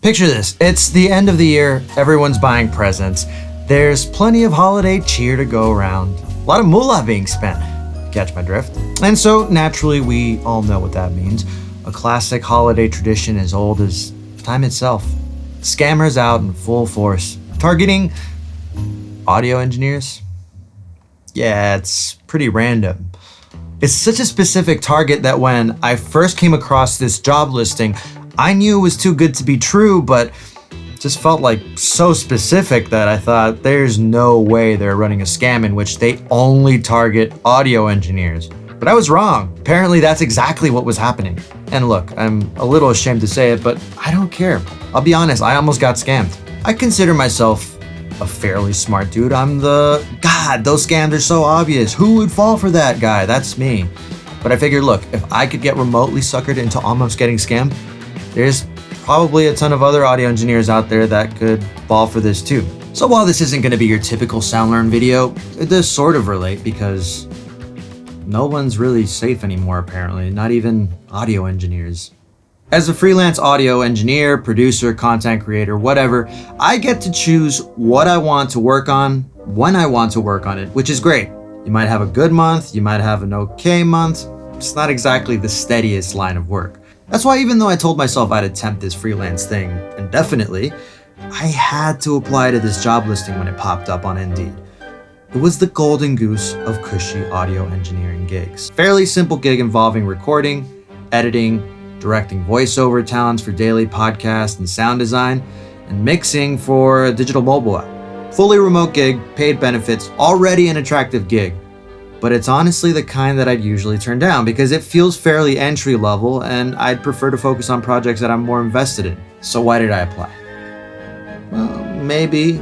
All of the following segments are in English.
Picture this, it's the end of the year, everyone's buying presents. There's plenty of holiday cheer to go around. A lot of moolah being spent, catch my drift. And so naturally we all know what that means. A classic holiday tradition as old as time itself. Scammers out in full force, targeting audio engineers. Yeah, it's pretty random. It's such a specific target that when I first came across this job listing, I knew it was too good to be true, but just felt like so specific that I thought there's no way they're running a scam in which they only target audio engineers. But I was wrong. Apparently that's exactly what was happening. And look, I'm a little ashamed to say it, but I don't care. I'll be honest, I almost got scammed. I consider myself a fairly smart dude. God, those scams are so obvious. Who would fall for that guy? That's me. But I figured, look, if I could get remotely suckered into almost getting scammed, there's probably a ton of other audio engineers out there that could fall for this too. So while this isn't gonna be your typical SoundLearn video, it does sort of relate because no one's really safe anymore apparently, not even audio engineers. As a freelance audio engineer, producer, content creator, whatever, I get to choose what I want to work on, when I want to work on it, which is great. You might have a good month, you might have an okay month. It's not exactly the steadiest line of work. That's why even though I told myself I'd attempt this freelance thing indefinitely, I had to apply to this job listing when it popped up on Indeed. It was the golden goose of cushy audio engineering gigs. Fairly simple gig involving recording, editing, directing voiceover talents for daily podcasts and sound design, and mixing for a digital mobile app. Fully remote gig, paid benefits, already an attractive gig. But it's honestly the kind that I'd usually turn down because it feels fairly entry level and I'd prefer to focus on projects that I'm more invested in. So why did I apply? Well, maybe,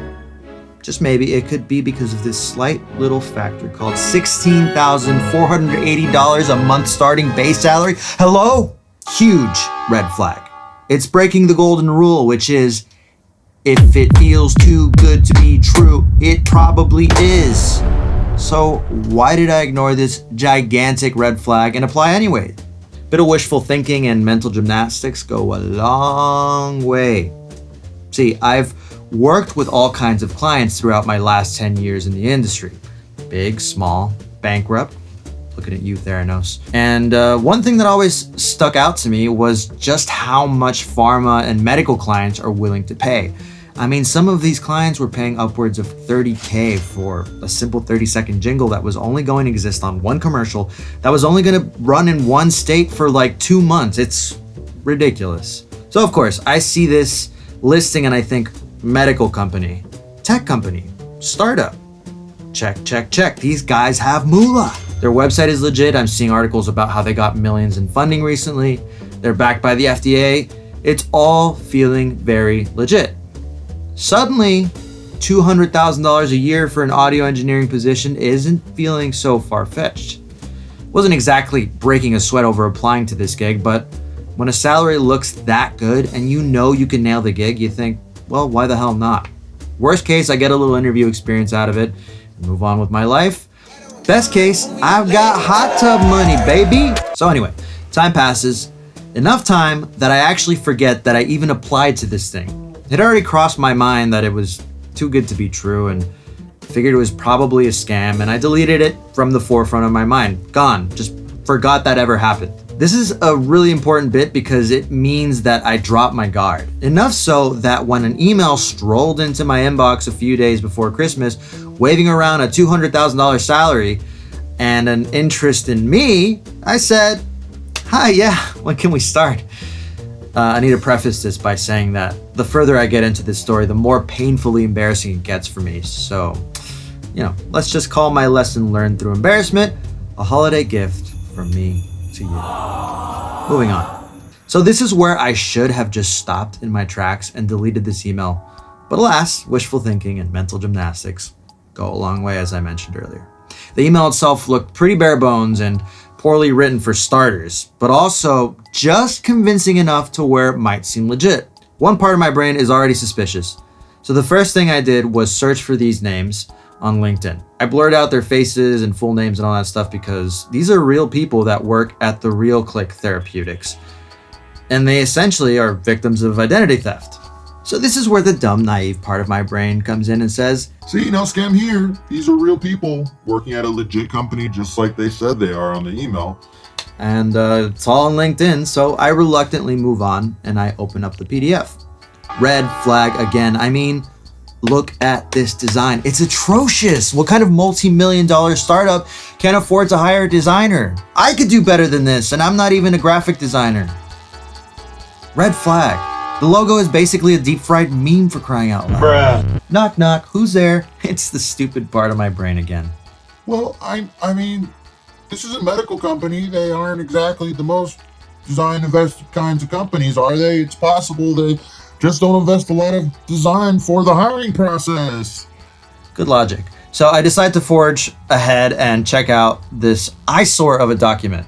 just maybe, it could be because of this slight little factor called $16,480 a month starting base salary. Hello? Huge red flag. It's breaking the golden rule, which is, if it feels too good to be true, it probably is. So why did I ignore this gigantic red flag and apply anyway? Bit of wishful thinking and mental gymnastics go a long way. See, I've worked with all kinds of clients throughout my last 10 years in the industry. Big, small, bankrupt. Looking at you, Theranos. And one thing that always stuck out to me was just how much pharma and medical clients are willing to pay. I mean, some of these clients were paying upwards of $30K for a simple 30-second jingle that was only going to exist on one commercial, that was only going to run in one state for like 2 months. It's ridiculous. So of course, I see this listing and I think medical company, tech company, startup. Check, check, check. These guys have moolah. Their website is legit. I'm seeing articles about how they got millions in funding recently. They're backed by the FDA. It's all feeling very legit. Suddenly, $200,000 a year for an audio engineering position isn't feeling so far-fetched. Wasn't exactly breaking a sweat over applying to this gig, but when a salary looks that good and you know you can nail the gig, you think, well, why the hell not? Worst case, I get a little interview experience out of it and move on with my life. Best case, I've got hot tub money, baby. So anyway, time passes. Enough time that I actually forget that I even applied to this thing. It already crossed my mind that it was too good to be true and figured it was probably a scam, and I deleted it from the forefront of my mind. Gone. Just forgot that ever happened. This is a really important bit because it means that I dropped my guard. Enough so that when an email strolled into my inbox a few days before Christmas, waving around a $200,000 salary and an interest in me, I said, hi, yeah, when can we start? I need to preface this by saying that the further I get into this story, the more painfully embarrassing it gets for me. So, let's just call my lesson learned through embarrassment a holiday gift from me to you. Moving on. So this is where I should have just stopped in my tracks and deleted this email. But alas, wishful thinking and mental gymnastics go a long way, as I mentioned earlier. The email itself looked pretty bare bones and poorly written for starters, but also just convincing enough to where it might seem legit. One part of my brain is already suspicious. So the first thing I did was search for these names on LinkedIn. I blurred out their faces and full names and all that stuff because these are real people that work at the Real Click Therapeutics. And they essentially are victims of identity theft. So this is where the dumb, naive part of my brain comes in and says, See, no scam here. These are real people working at a legit company just like they said they are on the email. And it's all on LinkedIn, so I reluctantly move on and I open up the PDF. Red flag again. I mean, look at this design. It's atrocious. What kind of multi-million-dollar startup can afford to hire a designer? I could do better than this, and I'm not even a graphic designer. Red flag. The logo is basically a deep-fried meme, for crying out loud. Bruh. Knock, knock. Who's there? It's the stupid part of my brain again. Well, I mean, this is a medical company. They aren't exactly the most design-invested kinds of companies, are they? It's possible they just don't invest a lot of design for the hiring process. Good logic. So I decide to forge ahead and check out this eyesore of a document.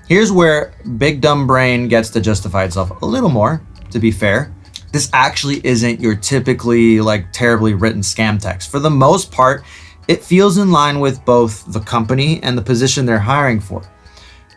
Here's where Big Dumb Brain gets to justify itself a little more, to be fair. This actually isn't your typically terribly written scam text. For the most part, it feels in line with both the company and the position they're hiring for.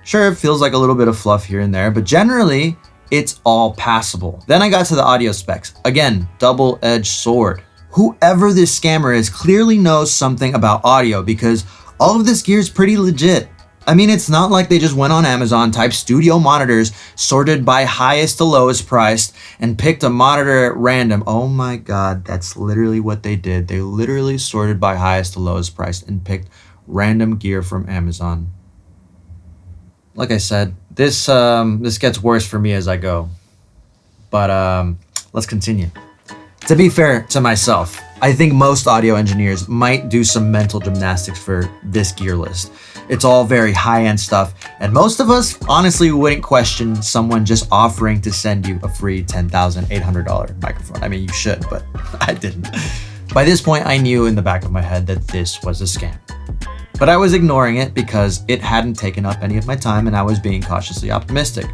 Sure, it feels like a little bit of fluff here and there, but generally, it's all passable. Then I got to the audio specs. Again, double-edged sword. Whoever this scammer is clearly knows something about audio because all of this gear is pretty legit. I mean, it's not like they just went on Amazon, typed studio monitors, sorted by highest to lowest priced, and picked a monitor at random. Oh my God, that's literally what they did. They literally sorted by highest to lowest priced and picked random gear from Amazon. Like I said, this gets worse for me as I go. But let's continue. To be fair to myself, I think most audio engineers might do some mental gymnastics for this gear list. It's all very high-end stuff, and most of us honestly wouldn't question someone just offering to send you a free $10,800 microphone. I mean, you should, but I didn't. By this point, I knew in the back of my head that this was a scam. But I was ignoring it because it hadn't taken up any of my time and I was being cautiously optimistic.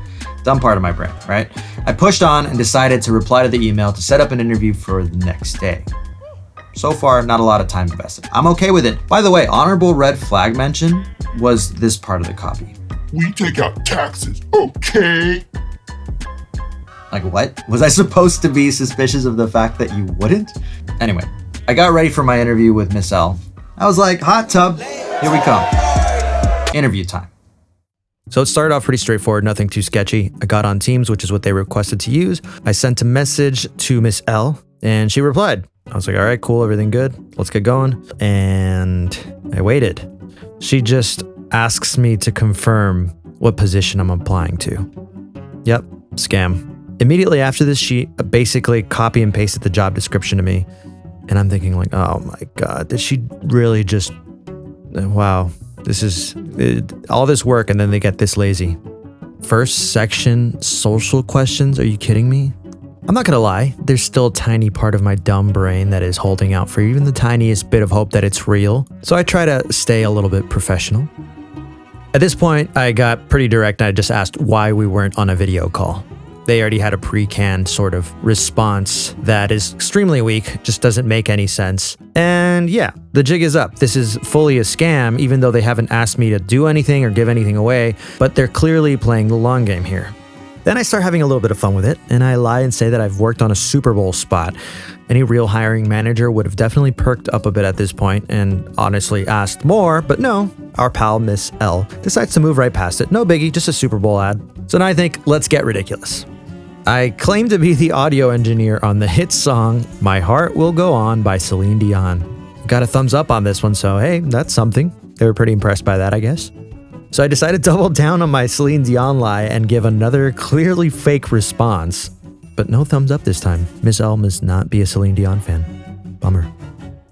Dumb part of my brain, right? I pushed on and decided to reply to the email to set up an interview for the next day. So far, not a lot of time invested. I'm okay with it. By the way, honorable red flag mention was this part of the copy. We take out taxes, okay? Like what? Was I supposed to be suspicious of the fact that you wouldn't? Anyway, I got ready for my interview with Miss L. I was like, hot tub, here we come. Interview time. So it started off pretty straightforward, nothing too sketchy. I got on Teams, which is what they requested to use. I sent a message to Miss L and she replied. I was like, all right, cool, everything good. Let's get going. And I waited. She just asks me to confirm what position I'm applying to. Yep, scam. Immediately after this, she basically copy and pasted the job description to me. And I'm thinking like, oh my God, did she really just, wow, this is all this work and then they get this lazy. First section, social questions, are you kidding me? I'm not gonna lie, there's still a tiny part of my dumb brain that is holding out for even the tiniest bit of hope that it's real. So I try to stay a little bit professional. At this point, I got pretty direct and I just asked why we weren't on a video call. They already had a pre-canned sort of response that is extremely weak, just doesn't make any sense. And yeah, the jig is up. This is fully a scam, even though they haven't asked me to do anything or give anything away, but they're clearly playing the long game here. Then I start having a little bit of fun with it, and I lie and say that I've worked on a Super Bowl spot. Any real hiring manager would have definitely perked up a bit at this point and honestly asked more, but no, our pal Miss L decides to move right past it. No biggie, just a Super Bowl ad. So now I think, let's get ridiculous. I claim to be the audio engineer on the hit song My Heart Will Go On by Celine Dion. Got a thumbs up on this one, so hey, that's something. They were pretty impressed by that, I guess. So I decided to double down on my Celine Dion lie and give another clearly fake response. But no thumbs up this time. Miss L must not be a Celine Dion fan. Bummer.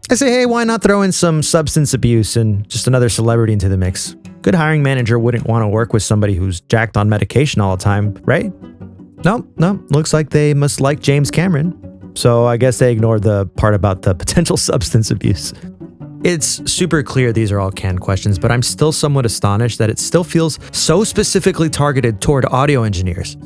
I say, hey, why not throw in some substance abuse and just another celebrity into the mix? Good hiring manager wouldn't want to work with somebody who's jacked on medication all the time, right? No, looks like they must like James Cameron. So I guess they ignored the part about the potential substance abuse. It's super clear these are all canned questions, but I'm still somewhat astonished that it still feels so specifically targeted toward audio engineers.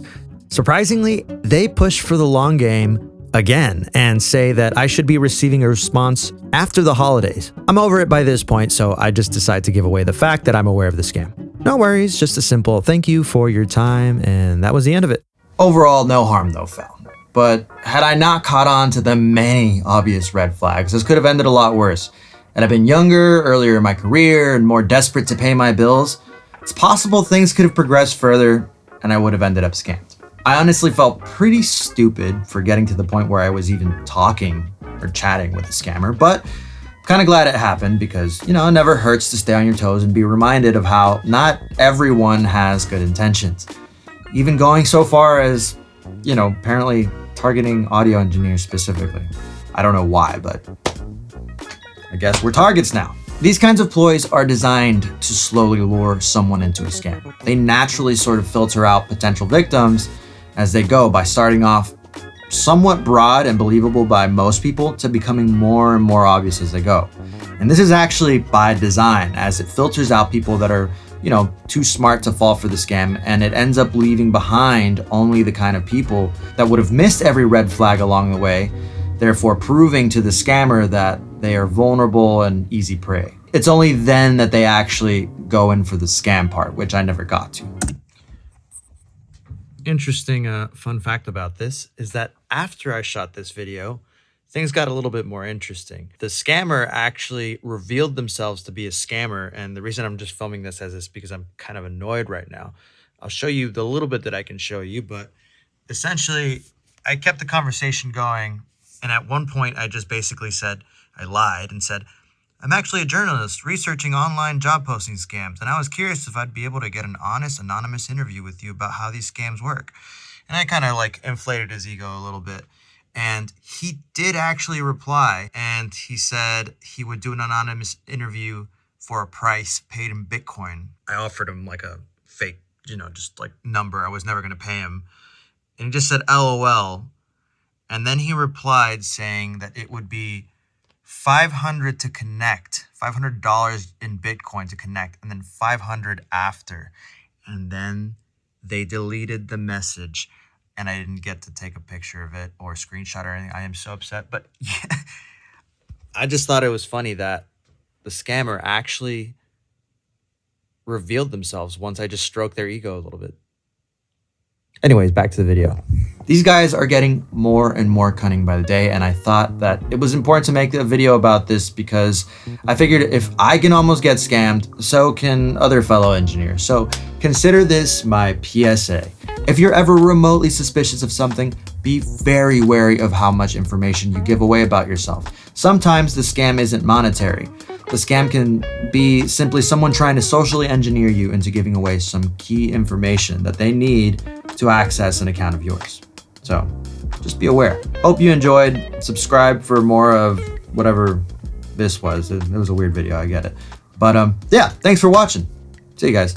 Surprisingly, they push for the long game again and say that I should be receiving a response after the holidays. I'm over it by this point, so I just decide to give away the fact that I'm aware of the scam. No worries, just a simple thank you for your time, and that was the end of it. Overall, no harm, no foul. But had I not caught on to the many obvious red flags, this could have ended a lot worse. Had I been younger, earlier in my career, and more desperate to pay my bills, it's possible things could have progressed further and I would have ended up scammed. I honestly felt pretty stupid for getting to the point where I was even talking or chatting with a scammer, but I'm kind of glad it happened because, it never hurts to stay on your toes and be reminded of how not everyone has good intentions. Even going so far as, apparently targeting audio engineers specifically. I don't know why, but I guess we're targets now. These kinds of ploys are designed to slowly lure someone into a scam. They naturally sort of filter out potential victims as they go by starting off somewhat broad and believable by most people to becoming more and more obvious as they go. And this is actually by design, as it filters out people that are, too smart to fall for the scam, and it ends up leaving behind only the kind of people that would have missed every red flag along the way, therefore proving to the scammer that they are vulnerable and easy prey. It's only then that they actually go in for the scam part, which I never got to. Interesting fun fact about this is that after I shot this video, things got a little bit more interesting. The scammer actually revealed themselves to be a scammer, and the reason I'm just filming this as is because I'm kind of annoyed right now. I'll show you the little bit that I can show you, but essentially I kept the conversation going, and at one point I just basically said, I lied and said, I'm actually a journalist researching online job posting scams, and I was curious if I'd be able to get an honest, anonymous interview with you about how these scams work. And I kind of inflated his ego a little bit. And he did actually reply, and he said he would do an anonymous interview for a price paid in Bitcoin. I offered him a fake, number. I was never going to pay him. And he just said, LOL. And then he replied saying that it would be $500 to connect, $500 in Bitcoin to connect, and then $500 after. And then they deleted the message, and I didn't get to take a picture of it or screenshot or anything. I am so upset. But yeah, I just thought it was funny that the scammer actually revealed themselves once I just stroked their ego a little bit. Anyways, back to the video. These guys are getting more and more cunning by the day, and I thought that it was important to make a video about this because I figured if I can almost get scammed, so can other fellow engineers. So consider this my PSA. If you're ever remotely suspicious of something, be very wary of how much information you give away about yourself. Sometimes the scam isn't monetary. The scam can be simply someone trying to socially engineer you into giving away some key information that they need to access an account of yours. So just be aware. Hope you enjoyed. Subscribe for more of whatever this was. It was a weird video, I get it. But yeah, thanks for watching. See you guys.